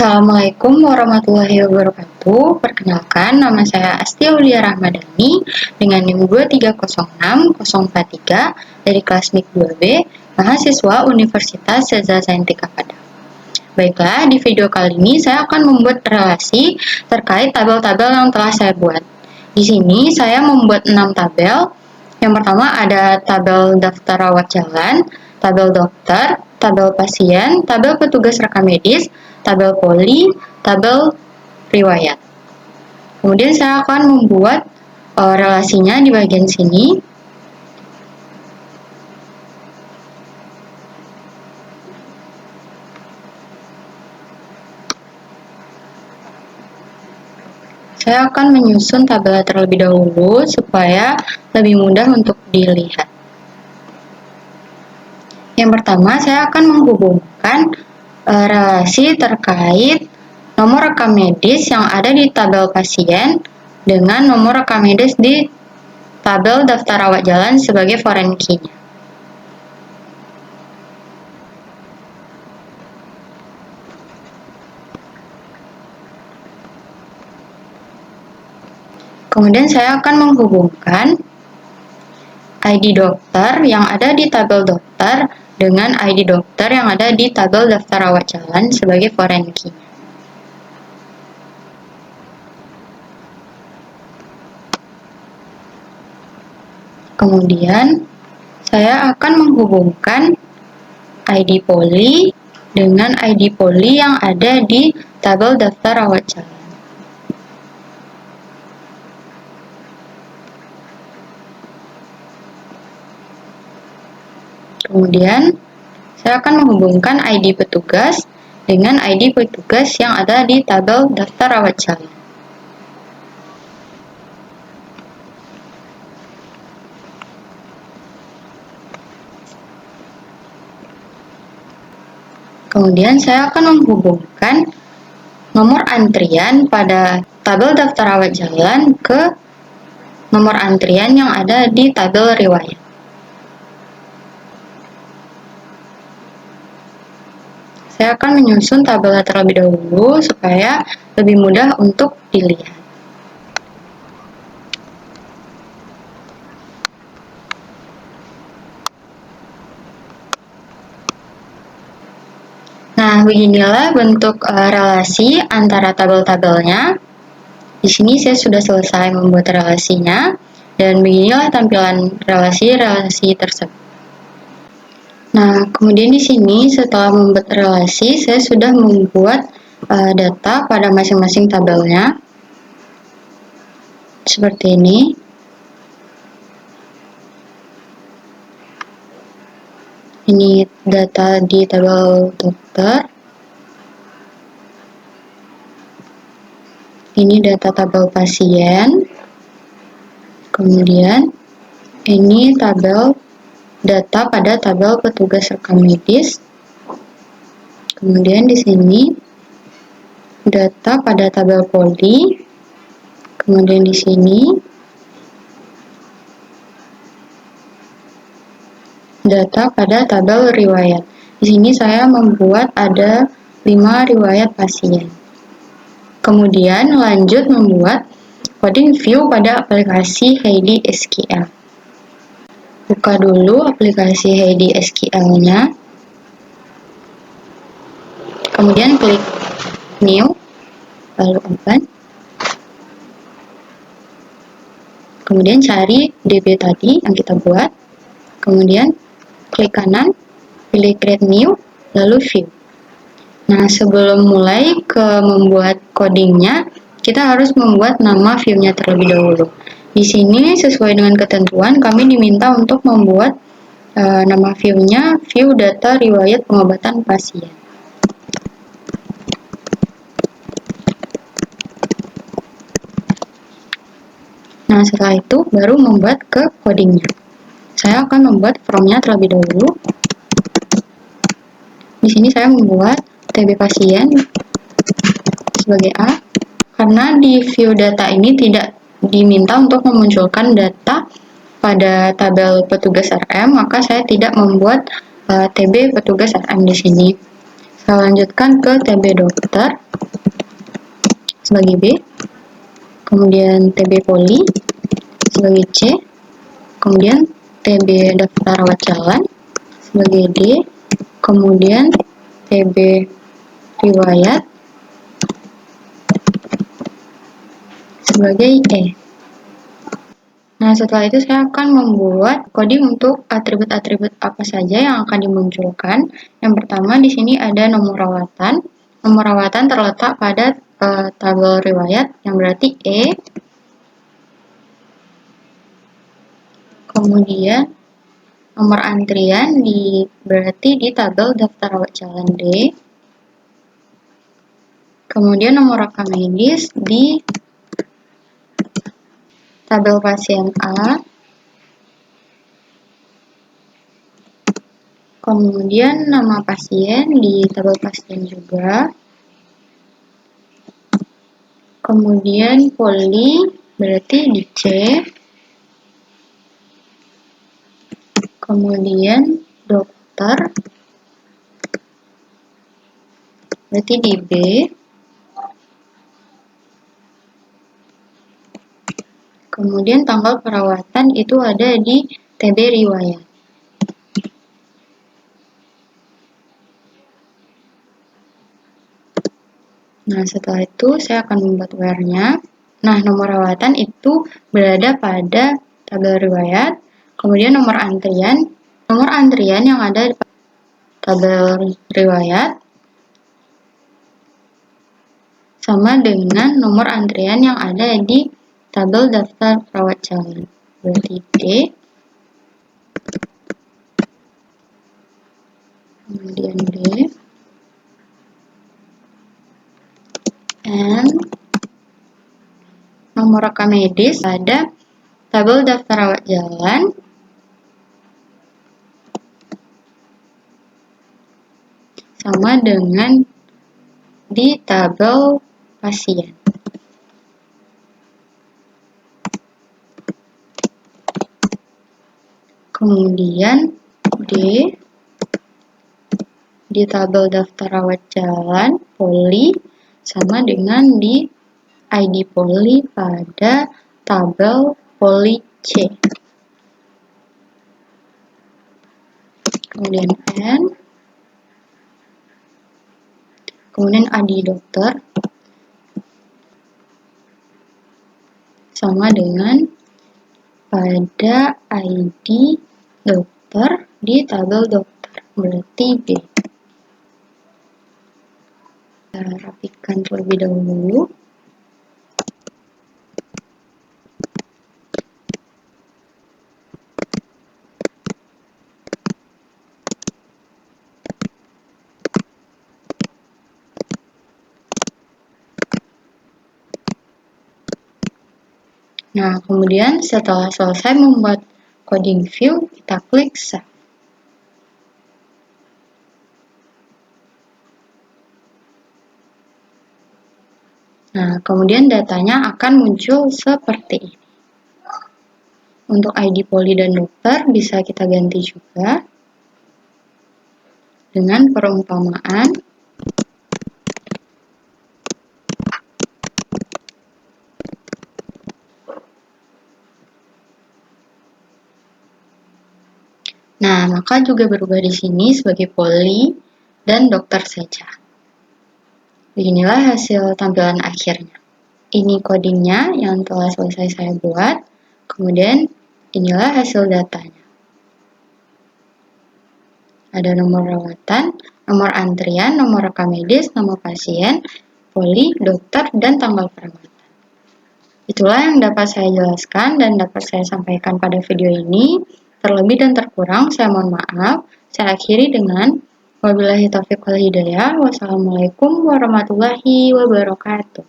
Assalamualaikum warahmatullahi wabarakatuh. Perkenalkan, nama saya Asti Aulia Rahmadani dengan NIM 2306043 dari kelas MIK 2B, mahasiswa Universitas Seza Saintika Padang. Baiklah, di video kali ini saya akan membuat relasi terkait tabel-tabel yang telah saya buat. Di sini saya membuat 6 tabel. Yang pertama ada tabel daftar rawat jalan, tabel dokter, tabel pasien, tabel petugas rekam medis, tabel poli, tabel riwayat. Kemudian saya akan membuat relasinya di bagian sini. Saya akan menyusun tabel terlebih dahulu supaya lebih mudah untuk dilihat. Yang pertama, saya akan menghubungkan relasi terkait nomor rekam medis yang ada di tabel pasien dengan nomor rekam medis di tabel daftar rawat jalan sebagai foreign key-nya. Kemudian saya akan menghubungkan ID dokter yang ada di tabel dokter dengan ID dokter yang ada di tabel daftar rawat jalan sebagai foreign key. Kemudian saya akan menghubungkan ID poli dengan ID poli yang ada di tabel daftar rawat jalan. Kemudian, saya akan menghubungkan ID petugas dengan ID petugas yang ada di tabel daftar rawat jalan. Kemudian, saya akan menghubungkan nomor antrian pada tabel daftar rawat jalan ke nomor antrian yang ada di tabel riwayat. Saya akan menyusun tabel terlebih dahulu supaya lebih mudah untuk dilihat. Nah, beginilah bentuk relasi antara tabel-tabelnya. Di sini saya sudah selesai membuat relasinya, dan beginilah tampilan relasi-relasi tersebut. Nah, kemudian di sini setelah membuat relasi, saya sudah membuat data pada masing-masing tabelnya. Seperti ini. Ini data di tabel dokter. Ini data tabel pasien. Kemudian ini tabel data pada tabel petugas rekam medis. Kemudian di sini data pada tabel poli. Kemudian di sini data pada tabel riwayat. Di sini saya membuat ada 5 riwayat pasien. Kemudian lanjut membuat coding view pada aplikasi Heidi SQL. Buka dulu aplikasi Heidi SQL-nya. Kemudian klik New, lalu Open. Kemudian cari DB tadi yang kita buat. Kemudian klik kanan, pilih Create New, lalu View. Nah, sebelum mulai membuat codingnya, kita harus membuat nama view-nya terlebih dahulu. Di sini sesuai dengan ketentuan kami diminta untuk membuat nama view-nya view data riwayat pengobatan pasien. Nah, setelah itu baru membuat ke codingnya. Saya akan membuat from-nya terlebih dahulu. Di sini saya membuat TB pasien sebagai A, karena di view data ini tidak diminta untuk memunculkan data pada tabel petugas RM, maka saya tidak membuat TB petugas RM di sini. Saya lanjutkan ke TB dokter. sebagai B, kemudian TB poli sebagai C, kemudian TB daftar rawat jalan sebagai D, kemudian TB riwayat sebagai E. Nah, setelah itu saya akan membuat coding untuk atribut-atribut apa saja yang akan dimunculkan. Yang pertama di sini ada nomor rawatan. Nomor rawatan terletak pada tabel riwayat yang berarti E. Kemudian nomor antrian berarti di tabel daftar rawat jalan D. Kemudian nomor rekam medis di tabel pasien A. Kemudian nama pasien di tabel pasien juga. Kemudian poli berarti di C. Kemudian dokter berarti di B. Kemudian tanggal perawatan itu ada di TB riwayat. Nah, setelah itu saya akan membuat where-nya. Nah, nomor rawatan itu berada pada tabel riwayat. Kemudian nomor antrian yang ada di tabel riwayat sama dengan nomor antrian yang ada di tabel daftar rawat jalan. Berarti D. Kemudian D. And nomor rekam medis ada tabel daftar rawat jalan sama dengan di tabel pasien. Kemudian D di tabel daftar rawat jalan poli sama dengan di ID poli pada tabel poli C. Kemudian N. Kemudian ID dokter sama dengan pada ID dokter di tabel dokter, berarti B. Kita rapikan terlebih dahulu. Nah, kemudian setelah selesai membuat coding view, kita klik Save. Nah, kemudian datanya akan muncul seperti ini. Untuk ID poli dan dokter bisa kita ganti juga dengan perumpamaan Nah, maka juga berubah di sini sebagai poli dan dokter saja. Beginilah hasil tampilan akhirnya. Ini codingnya yang telah selesai saya buat. Kemudian inilah hasil datanya. Ada nomor rawatan, nomor antrian, nomor rekam medis, nama pasien, poli, dokter, dan tanggal perawatan. Itulah yang dapat saya jelaskan dan dapat saya sampaikan pada video ini. Terlebih dan terkurang, saya mohon maaf. Saya akhiri dengan wabillahi taufiq wal hidayah. Wassalamualaikum warahmatullahi wabarakatuh.